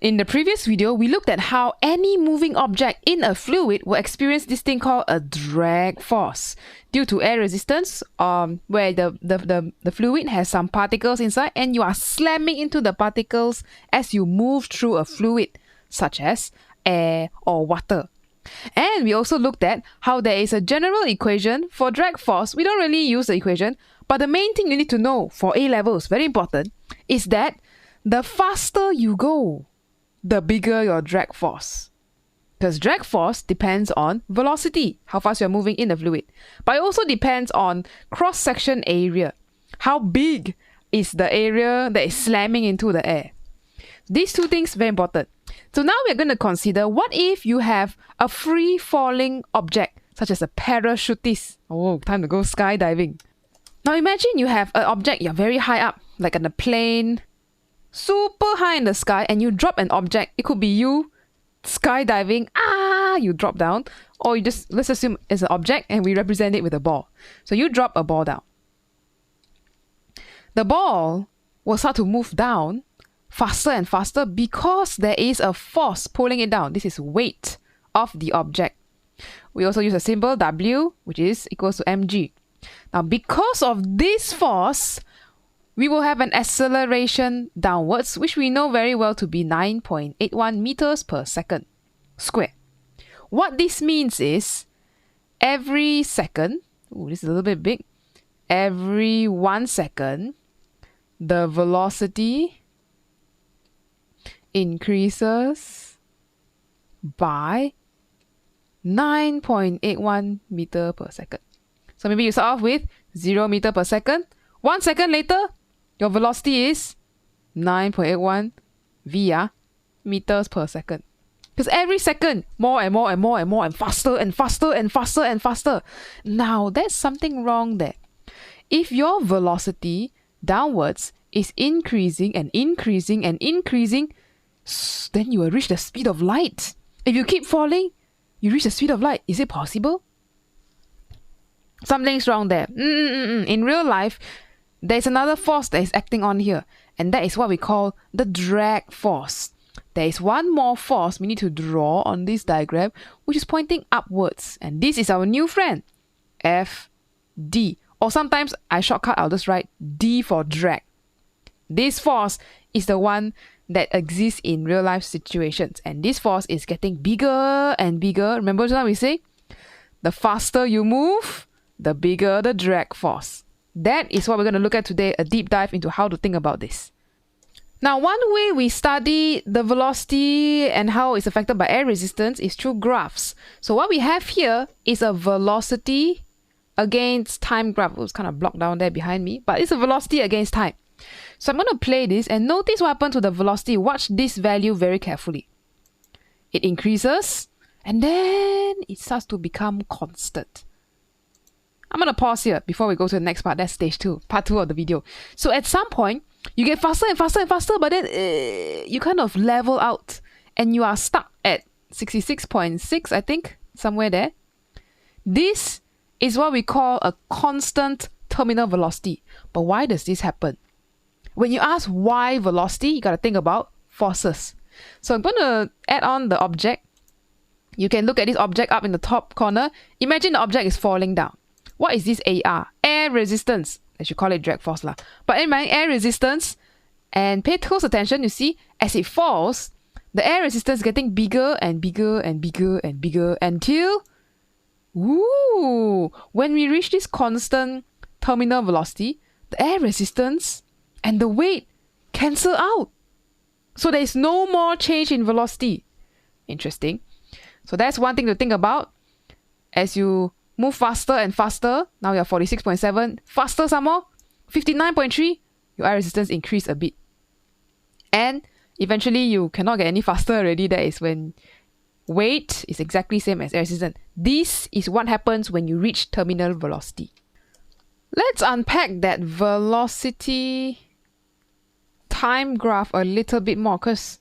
In the previous video, we looked at how any moving object in a fluid will experience this thing called a drag force due to air resistance, where the fluid has some particles inside and you are slamming into the particles as you move through a fluid, such as air or water. And we also looked at how there is a general equation for drag force. We don't really use the equation, but the main thing you need to know for A levels, very important, is that the faster you go, the bigger your drag force. Because drag force depends on velocity, how fast you're moving in the fluid. But it also depends on cross-section area. How big is the area that is slamming into the air? These two things very important. So now we're going to consider, what if you have a free-falling object, such as a parachutist? Oh, time to go skydiving. Now imagine you have an object, you're very high up, like on a plane, super high in the sky, and you drop an object. It could be you skydiving, you drop down, or you just, let's assume it's an object and we represent it with a ball. So you drop a ball down. The ball will start to move down faster and faster because there is a force pulling it down. This is weight of the object. We also use a symbol W, which is equals to mg. Now because of this force, we will have an acceleration downwards, which we know very well to be 9.81 meters per second square. What this means is every second, this is a little bit big, every 1 second, the velocity increases by 9.81 meter per second. So maybe you start off with 0 meter per second. 1 second later, your velocity is 9.81 meters per second. Because every second, more and more and more and more and faster and faster and faster and faster. Now, there's something wrong there. If your velocity downwards is increasing and increasing and increasing, then you will reach the speed of light. If you keep falling, you reach the speed of light. Is it possible? Something's wrong there. In real life, there's another force that is acting on here, and that is what we call the drag force. There is one more force we need to draw on this diagram, which is pointing upwards, and this is our new friend, FD. Or sometimes I shortcut, I'll just write D for drag. This force is the one that exists in real life situations, and this force is getting bigger and bigger. Remember just now we say, the faster you move, the bigger the drag force. That is what we're going to look at today, a deep dive into how to think about this. Now, one way we study the velocity and how it's affected by air resistance is through graphs. So what we have here is a velocity against time graph. It's kind of blocked down there behind me, but it's a velocity against time. So I'm going to play this and notice what happened to the velocity. Watch this value very carefully. It increases and then it starts to become constant. I'm going to pause here before we go to the next part. That's stage 2, part 2 of the video. So at some point, you get faster and faster and faster, but then you kind of level out and you are stuck at 66.6, I think, somewhere there. This is what we call a constant terminal velocity. But why does this happen? When you ask why velocity, you got to think about forces. So I'm going to add on the object. You can look at this object up in the top corner. Imagine the object is falling down. What is this AR? Air resistance. I should call it drag force lah. But in my air resistance, and pay close attention, you see, as it falls, the air resistance is getting bigger and bigger and bigger and bigger until, when we reach this constant terminal velocity, the air resistance and the weight cancel out. So there is no more change in velocity. Interesting. So that's one thing to think about. As you move faster and faster, now you're 46.7, faster some more, 59.3, your air resistance increase a bit. And eventually you cannot get any faster already. That is when weight is exactly same as air resistance. This is what happens when you reach terminal velocity. Let's unpack that velocity time graph a little bit more, because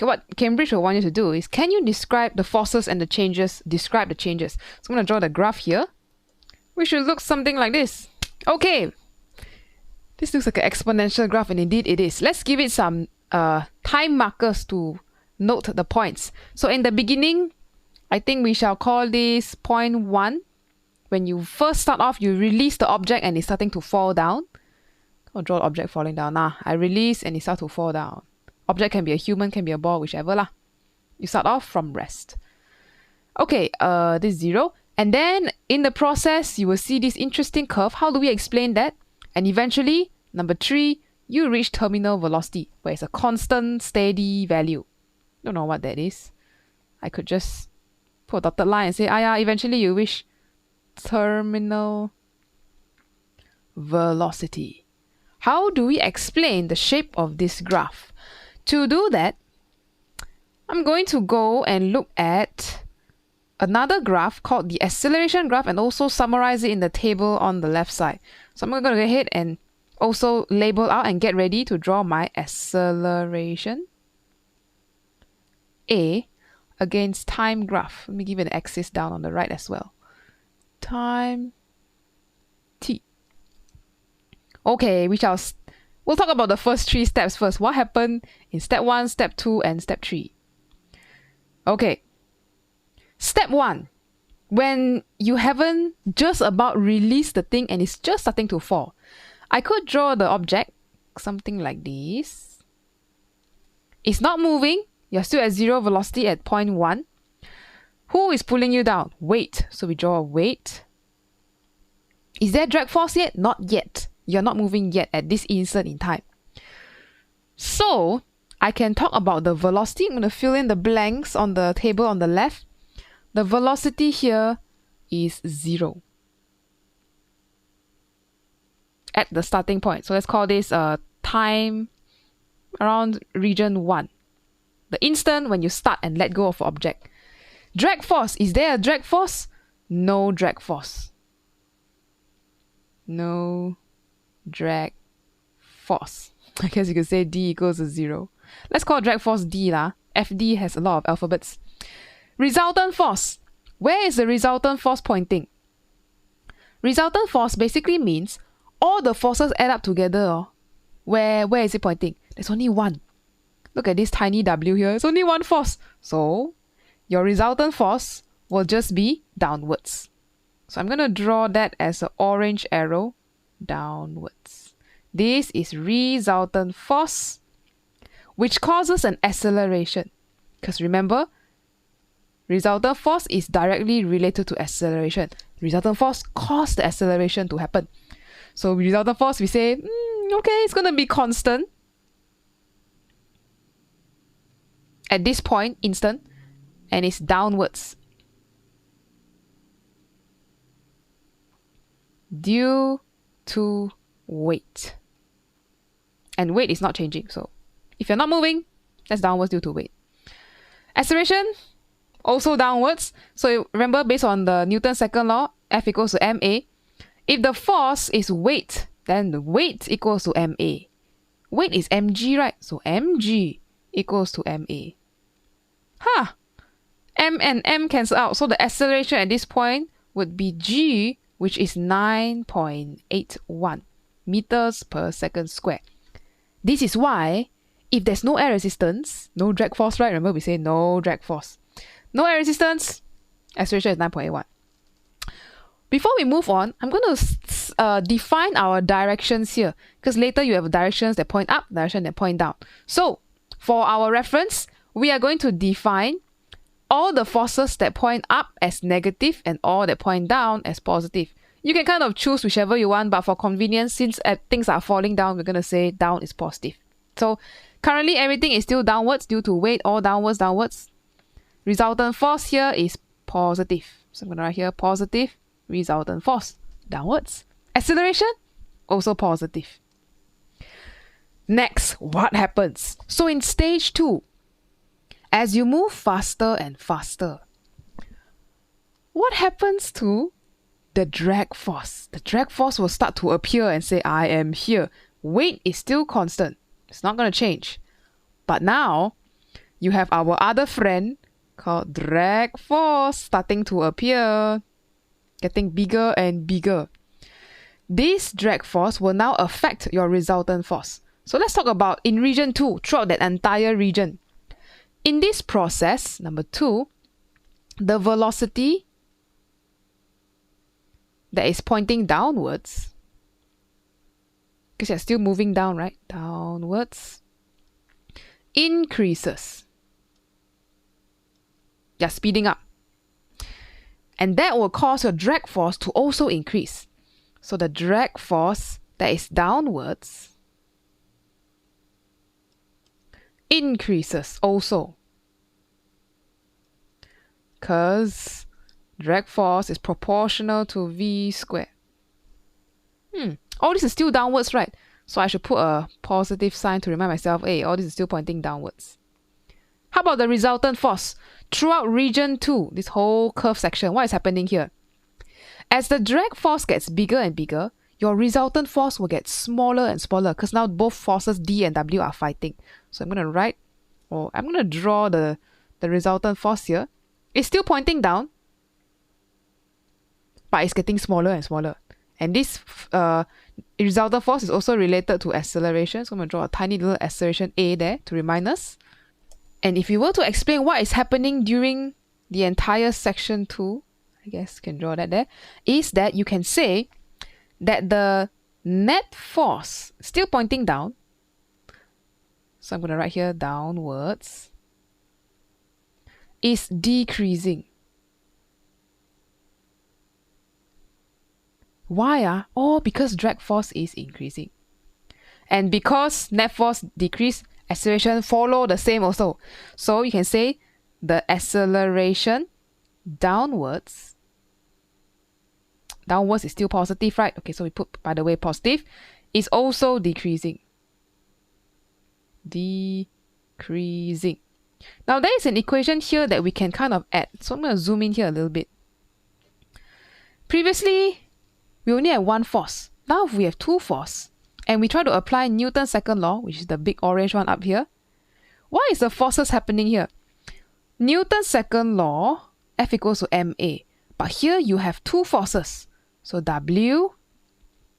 what Cambridge will want you to do is, can you describe the forces and the changes? Describe the changes. So I'm going to draw the graph here, which should look something like this. Okay, this looks like an exponential graph, and indeed it is. Let's give it some time markers to note the points. So in the beginning, I think we shall call this point 1. When you first start off, you release the object and it's starting to fall down. I'll draw the object falling down. I release and it starts to fall down. Object can be a human, can be a ball, whichever lah. You start off from rest. Okay, this is 0. And then in the process, you will see this interesting curve. How do we explain that? And eventually, number 3, you reach terminal velocity, where it's a constant, steady value. Don't know what that is. I could just put a dotted line and say, yeah, eventually you reach terminal velocity. How do we explain the shape of this graph? To do that, I'm going to go and look at another graph called the acceleration graph and also summarize it in the table on the left side. So I'm going to go ahead and also label out and get ready to draw my acceleration A against time graph. Let me give it an axis down on the right as well. Time T. Okay, we'll talk about the first 3 steps first. What happened in step 1, step 2, and step 3? Okay. Step 1. When you haven't just about released the thing and it's just starting to fall. I could draw the object, something like this. It's not moving. You're still at 0 velocity at point 1. Who is pulling you down? Weight. So we draw a weight. Is there drag force yet? Not yet. You're not moving yet at this instant in time. So I can talk about the velocity. I'm going to fill in the blanks on the table on the left. The velocity here is 0 at the starting point. So let's call this time around region 1. The instant when you start and let go of an object. Drag force. Is there a drag force? No drag force. No drag force. I guess you could say D equals to 0. Let's call drag force D lah. FD has a lot of alphabets. Resultant force. Where is the resultant force pointing? Resultant force basically means all the forces add up together. Where is it pointing? There's only one. Look at this tiny W here. It's only one force. So your resultant force will just be downwards. So I'm going to draw that as an orange arrow downwards. This is resultant force, which causes an acceleration. Because remember, resultant force is directly related to acceleration. Resultant force caused the acceleration to happen. So resultant force, we say, okay, it's going to be constant at this point, instant, and it's downwards due to weight. And weight is not changing. So if you're not moving, that's downwards due to weight. Acceleration, also downwards. So remember, based on the Newton's second law, F equals to ma. If the force is weight, then the weight equals to ma. Weight is mg, right? So mg equals to ma. M and m cancel out. So the acceleration at this point would be g, which is 9.81 meters per second square. This is why, if there's no air resistance, no drag force, right? Remember we say no drag force. No air resistance, acceleration is 9.81. Before we move on, I'm going to define our directions here. Because later you have directions that point up, direction that point down. So, for our reference, we are going to define all the forces that point up as negative and all that point down as positive. You can kind of choose whichever you want, but for convenience, since things are falling down, we're going to say down is positive. So currently everything is still downwards due to weight, all downwards. Resultant force here is positive. So I'm going to write here positive resultant force, downwards. Acceleration, also positive. Next, what happens? So in stage 2, as you move faster and faster, what happens to the drag force? The drag force will start to appear and say, I am here. Weight is still constant. It's not going to change. But now, you have our other friend called drag force starting to appear, getting bigger and bigger. This drag force will now affect your resultant force. So let's talk about in region 2, throughout that entire region. In this process, number 2, the velocity that is pointing downwards, because you're still moving down, right? Downwards, increases. You're speeding up. And that will cause your drag force to also increase. So the drag force that is downwards increases also. Because drag force is proportional to V squared. All this is still downwards, right? So I should put a positive sign to remind myself, hey, all this is still pointing downwards. How about the resultant force? Throughout region 2, this whole curve section, what is happening here? As the drag force gets bigger and bigger, your resultant force will get smaller and smaller because now both forces D and W are fighting. So I'm going to draw the resultant force here. It's still pointing down, but it's getting smaller and smaller. And this resultant force is also related to acceleration. So I'm going to draw a tiny little acceleration A there to remind us. And if you were to explain what is happening during the entire section 2, I guess you can draw that there, is that you can say that the net force, still pointing down, so I'm going to write here downwards, is decreasing. Why? Oh, because drag force is increasing. And because net force decrease, acceleration follow the same also. So you can say the acceleration downwards is still positive, right? Okay, so we put, by the way, positive, is also decreasing. Decreasing. Now there is an equation here that we can kind of add. So I'm going to zoom in here a little bit. Previously, we only had one force. Now if we have two force, and we try to apply Newton's second law, which is the big orange one up here, what is the forces happening here? Newton's second law, F equals to ma. But here you have two forces. So W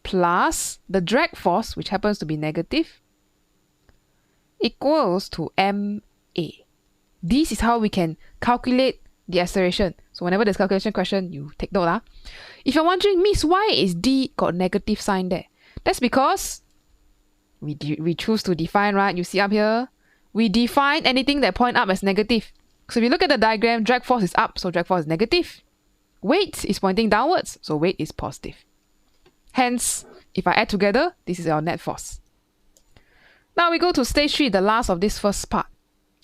plus the drag force, which happens to be negative, equals to ma. This is how we can calculate the acceleration. So whenever there's calculation question, you take note. If you're wondering, Miss, why is D got negative sign there? That's because we choose to define, right? You see up here, we define anything that point up as negative. So if you look at the diagram, drag force is up, so drag force is negative. Weight is pointing downwards, so weight is positive. Hence, if I add together, this is our net force. Now we go to stage 3, the last of this first part.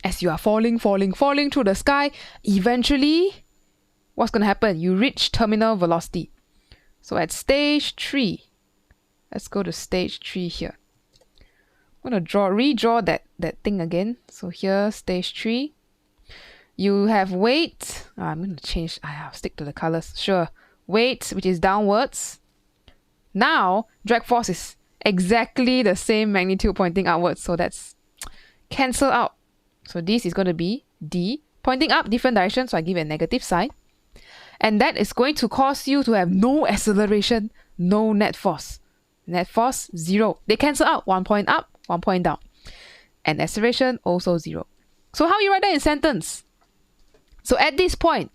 As you are falling through the sky, eventually, what's going to happen? You reach terminal velocity. So at stage 3, let's go to stage 3 here. I'm going to redraw that thing again. So here, stage 3. You have weight. I'm going to change. I'll stick to the colors. Sure. Weight, which is downwards. Now, drag force is exactly the same magnitude pointing upwards. So that's cancel out. So this is going to be D. Pointing up, different direction. So I give it a negative sign. And that is going to cause you to have no acceleration, no net force. Net force, 0. They cancel out. 1 point up, 1 point down. And acceleration, also 0. So how you write that in sentence? So at this point,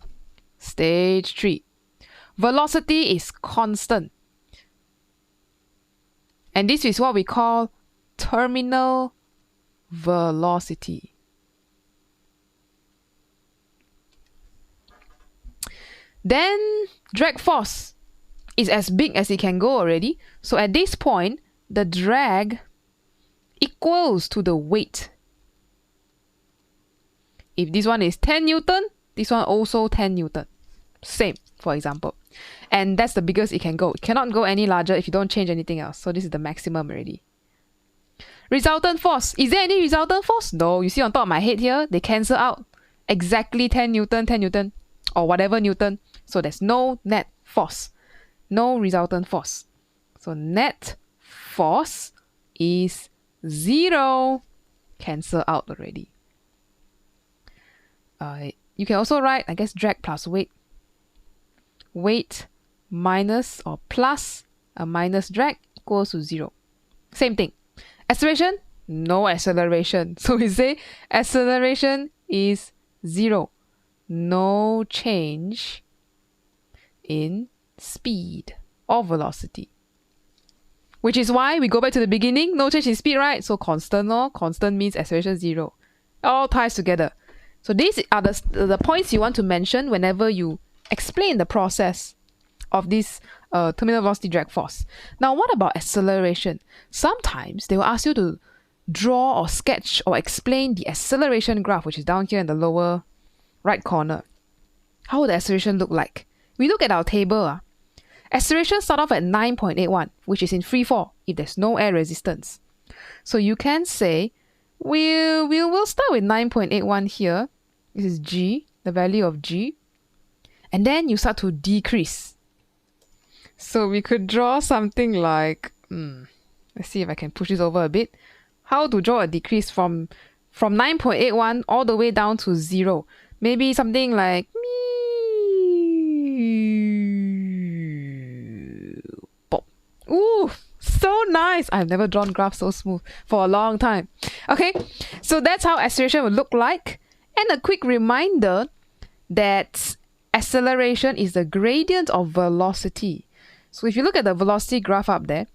stage 3, velocity is constant. And this is what we call terminal velocity. Then drag force is as big as it can go already. So at this point, the drag equals to the weight. If this one is 10 Newton, this one also 10 Newton. Same, for example. And that's the biggest it can go. It cannot go any larger if you don't change anything else. So this is the maximum already. Resultant force. Is there any resultant force? No. You see on top of my head here, they cancel out. Exactly 10 Newton, or whatever Newton. So there's no net force. No resultant force. So net force is 0. Cancel out already. You can also write, I guess, drag plus weight. Weight minus or plus a minus drag equals to 0. Same thing. Acceleration? No acceleration. So we say acceleration is 0. No change in speed or velocity. Which is why we go back to the beginning. No change in speed, right? So constant, or constant means acceleration 0. All ties together. So these are the points you want to mention whenever you explain the process of this terminal velocity drag force. Now, what about acceleration? Sometimes they will ask you to draw or sketch or explain the acceleration graph, which is down here in the lower right corner. How would the acceleration look like? We look at our table. Acceleration start off at 9.81, which is in free fall if there's no air resistance. So you can say we'll start with 9.81 here. This is g, the value of g. And then you start to decrease. So we could draw something like, let's see if I can push this over a bit. How to draw a decrease from 9.81 all the way down to 0. Maybe something like pop. Ooh, so nice. I've never drawn graphs so smooth for a long time. Okay, so that's how acceleration would look like. And a quick reminder that acceleration is the gradient of velocity. So if you look at the velocity graph up there,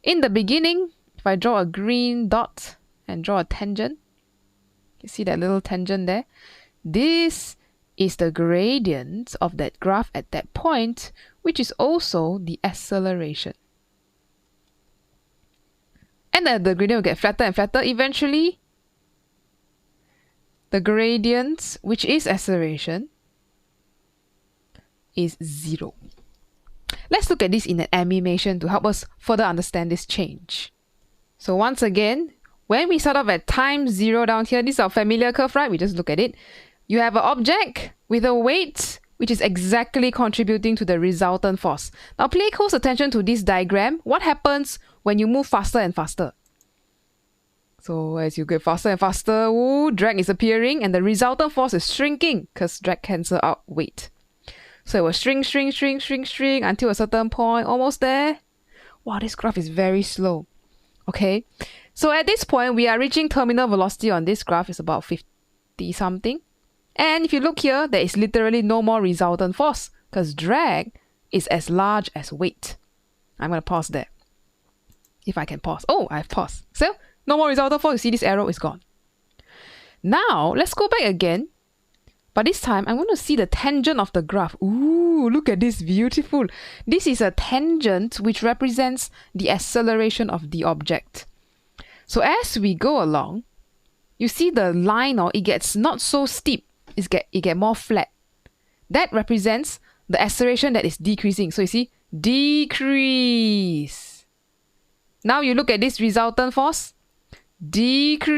in the beginning, if I draw a green dot and draw a tangent, you see that little tangent there? This is the gradient of that graph at that point, which is also the acceleration. And then the gradient will get flatter and flatter. Eventually, the gradient, which is acceleration, is 0. Let's look at this in an animation to help us further understand this change. So once again, when we start off at time 0 down here, this is our familiar curve, right? We just look at it. You have an object with a weight which is exactly contributing to the resultant force. Now pay close attention to this diagram. What happens when you move faster and faster? So as you get faster and faster, drag is appearing and the resultant force is shrinking because drag cancels out weight. So it will shrink until a certain point, almost there. Wow, this graph is very slow. Okay, so at this point, we are reaching terminal velocity on this graph is about 50 something. And if you look here, there is literally no more resultant force because drag is as large as weight. I'm going to pause there. If I can pause. Oh, I've paused. So no more resultant force. You see this arrow is gone. Now, let's go back again. But this time, I'm going to see the tangent of the graph. Ooh, look at this, beautiful. This is a tangent which represents the acceleration of the object. So as we go along, you see the line, or it gets not so steep. It get more flat. That represents the acceleration that is decreasing. So you see, decrease. Now you look at this resultant force. Decrease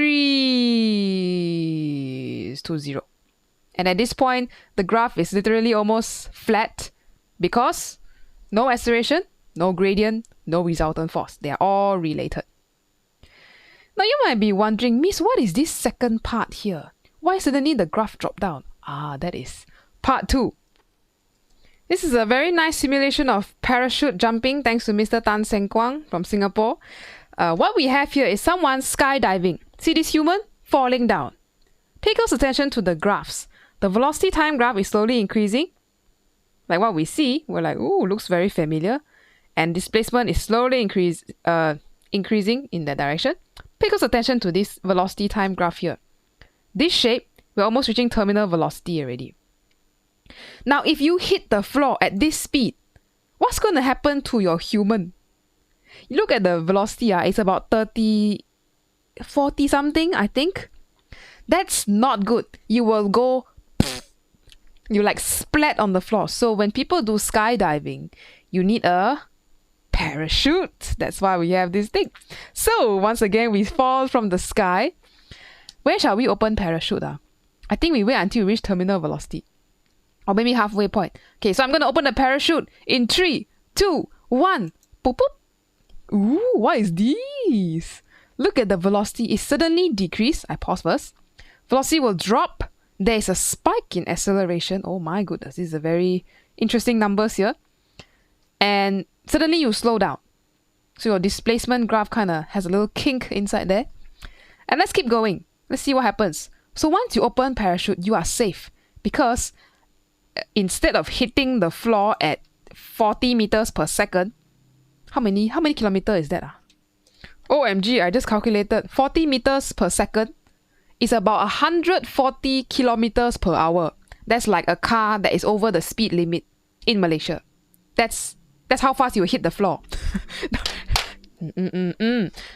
to 0. And at this point, the graph is literally almost flat because no acceleration, no gradient, no resultant force. They are all related. Now you might be wondering, Miss, what is this second part here? Why suddenly the graph dropped down? That is part 2. This is a very nice simulation of parachute jumping thanks to Mr. Tan Seng Kwang from Singapore. What we have here is someone skydiving. See this human falling down. Pay close attention to the graphs. The velocity time graph is slowly increasing. Like what we see, we're like, ooh, looks very familiar. And displacement is slowly increasing in that direction. Pay close attention to this velocity time graph here. This shape, we're almost reaching terminal velocity already. Now, if you hit the floor at this speed, what's going to happen to your human? You look at the velocity, it's about 40 something, I think. That's not good. You will go, you like splat on the floor. So when people do skydiving, you need a parachute. That's why we have this thing. So once again, we fall from the sky. Where shall we open parachute? I think we wait until we reach terminal velocity. Or maybe halfway point. Okay, so I'm going to open the parachute in 3, 2, 1. Boop, boop. Ooh, what is this? Look at the velocity. It suddenly decreased. I pause first. Velocity will drop. There is a spike in acceleration. Oh my goodness, this is a very interesting numbers here. And suddenly you slow down. So your displacement graph kind of has a little kink inside there. And let's keep going. Let's see what happens. So once you open parachute, you are safe because instead of hitting the floor at 40 meters per second, how many kilometers is that? OMG, I just calculated 40 meters per second is about 140 kilometers per hour. That's like a car that is over the speed limit in Malaysia. That's how fast you will hit the floor.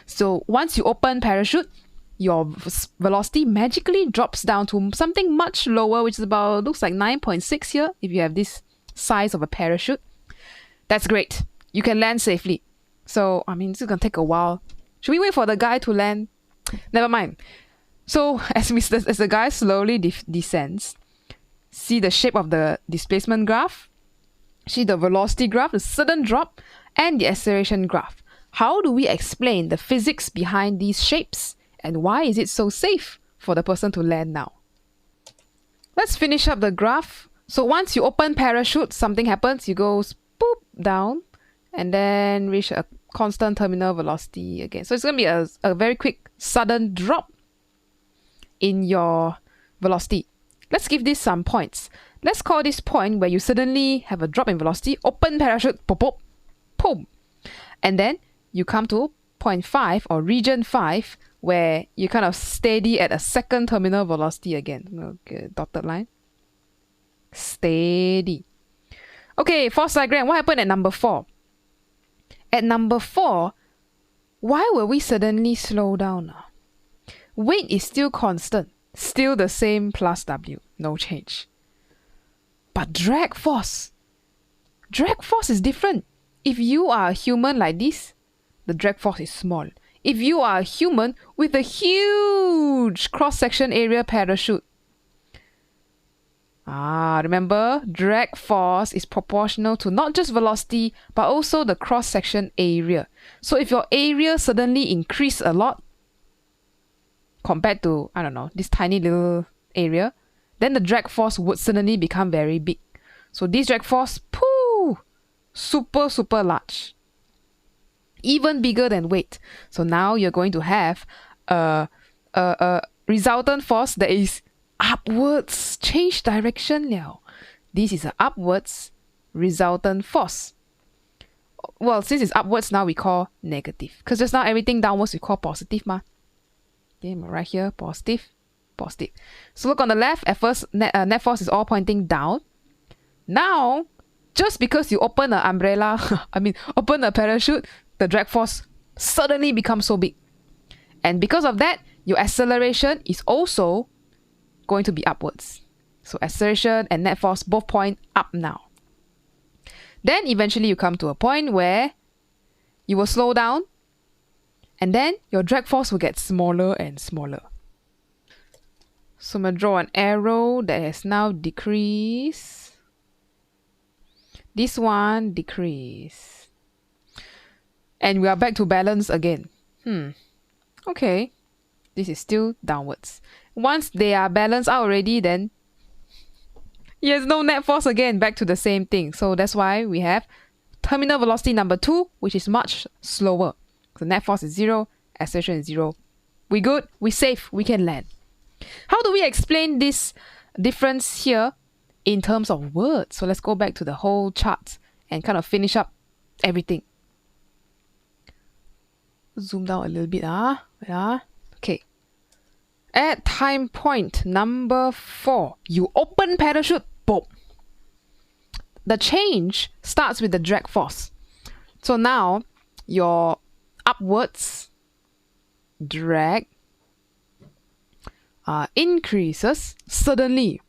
So once you open parachute, your velocity magically drops down to something much lower, which is about, looks like 9.6 here if you have this size of a parachute. That's great. You can land safely. So, I mean, this is going to take a while. Should we wait for the guy to land? Never mind. So, as the guy slowly descends, see the shape of the displacement graph, see the velocity graph, the sudden drop, and the acceleration graph. How do we explain the physics behind these shapes? And why is it so safe for the person to land now? Let's finish up the graph. So once you open parachute, something happens. You go boop down and then reach a constant terminal velocity again. So it's going to be a very quick sudden drop in your velocity. Let's give this some points. Let's call this point where you suddenly have a drop in velocity, open parachute, pop, pop, boom. And then you come to point 5 or region 5 where you kind of steady at a second terminal velocity again. Okay, dotted line. Steady. Okay, force diagram. What happened at number 4? At number 4, why will we suddenly slow down? Weight is still constant. Still the same plus W. No change. But drag force. Drag force is different. If you are a human like this, the drag force is small. If you are a human with a huge cross-section area parachute, remember, drag force is proportional to not just velocity, but also the cross-section area. So if your area suddenly increase a lot, compared to, I don't know, this tiny little area, then the drag force would suddenly become very big. So this drag force, super, super large. Even bigger than weight. So now you're going to have a resultant force that is upwards, change direction now. This is an upwards resultant force. Well, since it's upwards now, we call negative. Because just now everything downwards we call positive ma. Okay, right here, positive, positive. So look on the left, at first net force is all pointing down. Now, just because you open an umbrella, open a parachute, the drag force suddenly becomes so big. And because of that, your acceleration is also going to be upwards. So acceleration and net force both point up now. Then eventually you come to a point where you will slow down and then your drag force will get smaller and smaller. So I'm going to draw an arrow that has now decreased. This one decreased. And we are back to balance again. Okay. This is still downwards. Once they are balanced out already, then there's no net force again. Back to the same thing. So that's why we have terminal velocity number 2, which is much slower. So net force is 0, acceleration is 0. We good, we safe, we can land. How do we explain this difference here in terms of words? So let's go back to the whole chart and kind of finish up everything. Zoom down a little bit. Okay. At time point number 4, you open parachute, boom. The change starts with the drag force. So now your upwards drag increases suddenly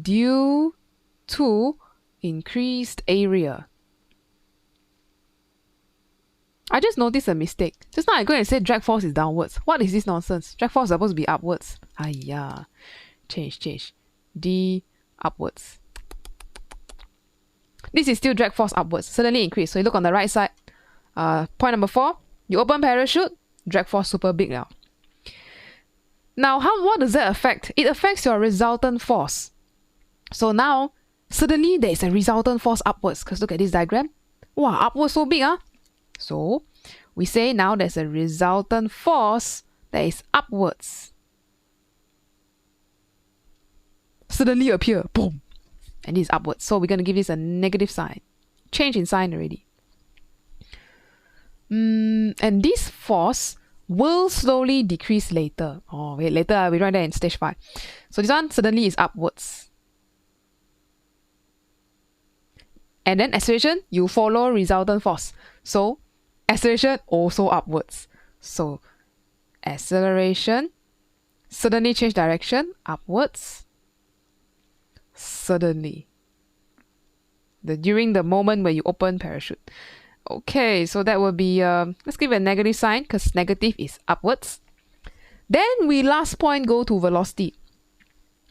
due to increased area. I just noticed a mistake. Just now I'm going to say drag force is downwards. What is this nonsense? Drag force is supposed to be upwards. Change. D upwards. This is still drag force upwards. Suddenly increase. So you look on the right side. Point number 4. You open parachute. Drag force super big now. Now, what does that affect? It affects your resultant force. So now, suddenly there is a resultant force upwards. Because look at this diagram. Wow, upwards so big, huh? So we say now there's a resultant force that is upwards. Suddenly appear, boom, and this is upwards. So we're going to give this a negative sign. Change in sign already. And this force will slowly decrease later. Oh, wait, later we write that in stage 5. So this one suddenly is upwards. And then acceleration, you follow resultant force. So acceleration also upwards. So acceleration, suddenly change direction, upwards, suddenly. During the moment where you open parachute. Okay, so that will be, let's give it a negative sign because negative is upwards. Then we last point go to velocity.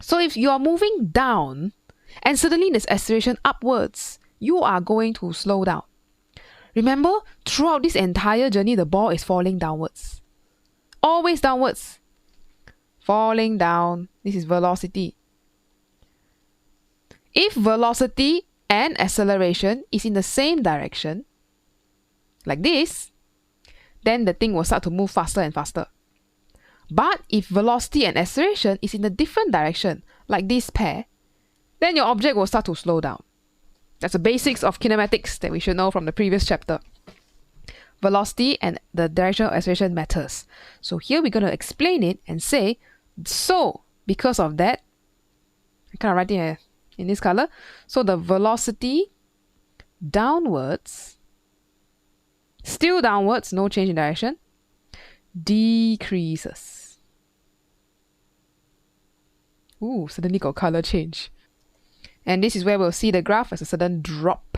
So if you are moving down and suddenly there's acceleration upwards, you are going to slow down. Remember, throughout this entire journey, the ball is falling downwards. Always downwards. Falling down. This is velocity. If velocity and acceleration is in the same direction, like this, then the thing will start to move faster and faster. But if velocity and acceleration is in a different direction, like this pair, then your object will start to slow down. That's the basics of kinematics that we should know from the previous chapter. Velocity and the direction of acceleration matters. So here we're going to explain it and say, so because of that, I kind of write it in this color. So the velocity downwards, still downwards, no change in direction, decreases. Ooh, suddenly got color change. And this is where we'll see the graph as a sudden drop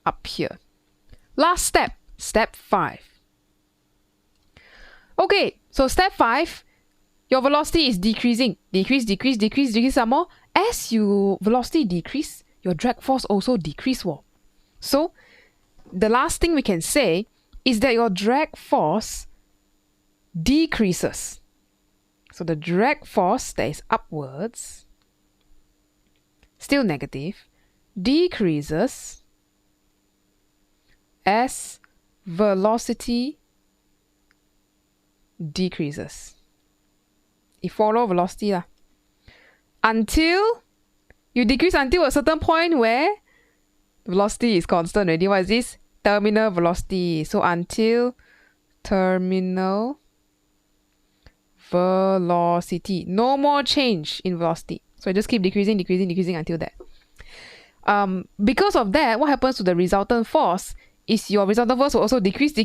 up here. Last step, step 5. Okay, so step 5, your velocity is decreasing. Decrease some more. As your velocity decrease, your drag force also decrease. So the last thing we can say is that your drag force decreases. So the drag force that is upwards, still negative, decreases as velocity decreases. You follow velocity lah. Until you decrease until a certain point where velocity is constant already. What is this? Terminal velocity. So until terminal velocity. No more change in velocity. So I just keep decreasing until that. Because of that, what happens to the resultant force is your resultant force will also decrease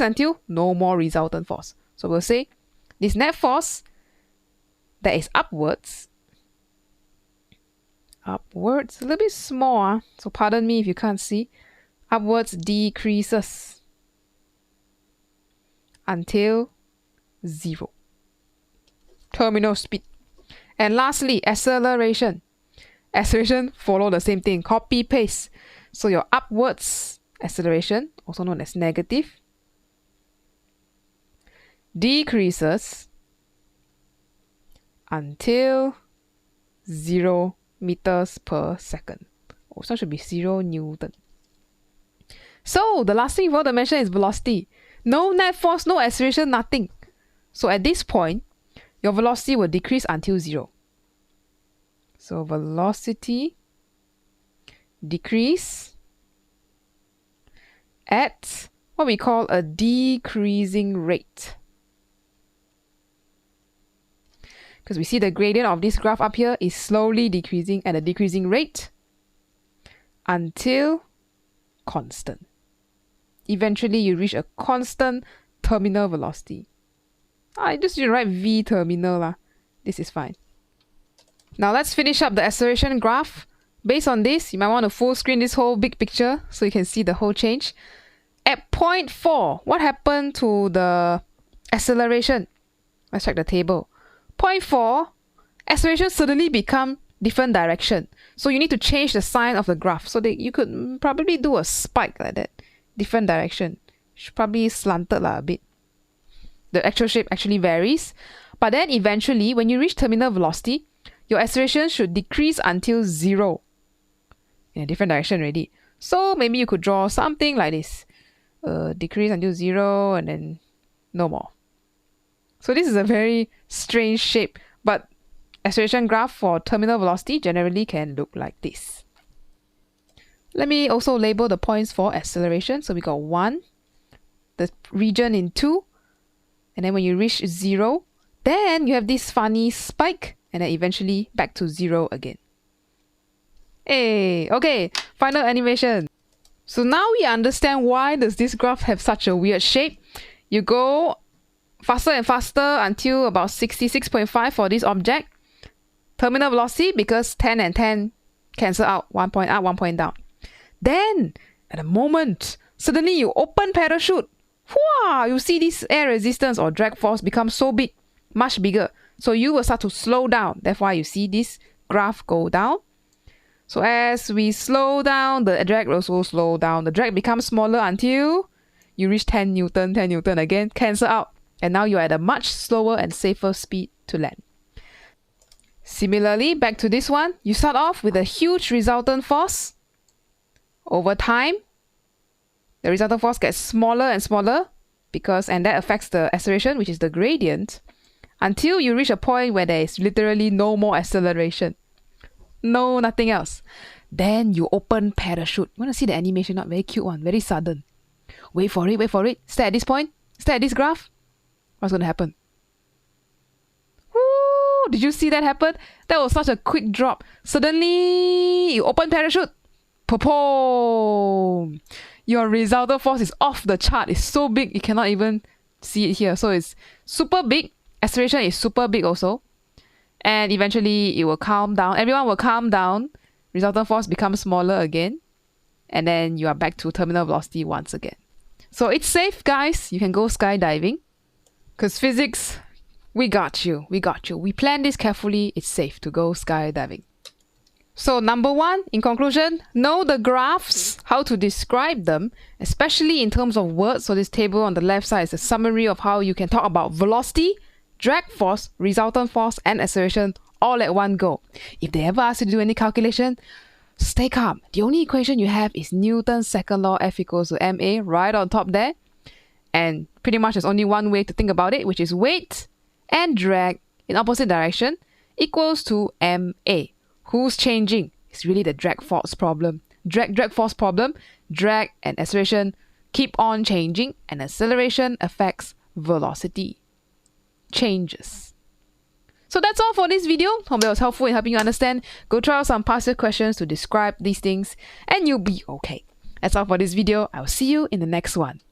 until no more resultant force. So we'll say this net force that is upwards, a little bit small, so pardon me if you can't see, upwards decreases until 0. Terminal speed. And lastly, acceleration. Acceleration follow the same thing, copy paste. So your upwards acceleration, also known as negative, decreases until 0 meters per second. Oh, so it should be 0 Newton. So the last thing we want to mention is velocity. No net force, no acceleration, nothing. So at this point, your velocity will decrease until 0. So velocity decrease at what we call a decreasing rate. Because we see the gradient of this graph up here is slowly decreasing at a decreasing rate until constant. Eventually, you reach a constant terminal velocity. I just write V terminal lah. This is fine. Now let's finish up the acceleration graph. Based on this, you might want to full screen this whole big picture so you can see the whole change. At point 4, what happened to the acceleration? Let's check the table. Point 4, acceleration suddenly become different direction. So you need to change the sign of the graph so that you could probably do a spike like that. Different direction. Should probably slanted a bit. The actual shape actually varies. But then eventually, when you reach terminal velocity, your acceleration should decrease until 0. in a different direction already. So maybe you could draw something like this. Decrease until 0 and then no more. So this is a very strange shape, but acceleration graph for terminal velocity generally can look like this. Let me also label the points for acceleration. So we got 1, the region in 2, and then when you reach 0, then you have this funny spike, and then eventually back to 0 again. Hey, okay, final animation. So now we understand why does this graph have such a weird shape. You go faster and faster until about 66.5 for this object. Terminal velocity, because 10 and 10 cancel out, 1 point up, 1 point down. Then, at a moment, suddenly you open parachute. Wow, you see this air resistance or drag force become so big, much bigger. So you will start to slow down. Therefore, you see this graph go down. So as we slow down, the drag will also slow down. The drag becomes smaller until you reach 10 Newton, 10 Newton again, cancel out. And now you're at a much slower and safer speed to land. Similarly, back to this one, you start off with a huge resultant force. Over time, the resultant force gets smaller and smaller and that affects the acceleration, which is the gradient, until you reach a point where there is literally no more acceleration. No, nothing else. Then you open parachute. You want to see the animation? Not very cute one, very sudden. Wait for it, wait for it. Stay at this point. Stay at this graph. What's going to happen? Woo! Did you see that happen? That was such a quick drop. Suddenly, you open parachute. Pop-pom! Your resultant force is off the chart. It's so big, you cannot even see it here. So it's super big. Acceleration is super big also. And eventually it will calm down. Everyone will calm down. Resultant force becomes smaller again. And then you are back to terminal velocity once again. So it's safe, guys. You can go skydiving. Because physics, we got you. We got you. We planned this carefully. It's safe to go skydiving. So number 1, in conclusion, know the graphs, how to describe them, especially in terms of words. So this table on the left side is a summary of how you can talk about velocity, drag force, resultant force, and acceleration all at one go. If they ever ask you to do any calculation, stay calm. The only equation you have is Newton's second law, F equals to ma, right on top there. And pretty much there's only one way to think about it, which is weight and drag in opposite direction equals to ma. Who's changing? It's really the drag force problem. Drag force problem. Drag and acceleration keep on changing, and acceleration affects velocity. Changes. So that's all for this video. Hope that was helpful in helping you understand. Go try out some past year questions to describe these things, and you'll be okay. That's all for this video. I'll see you in the next one.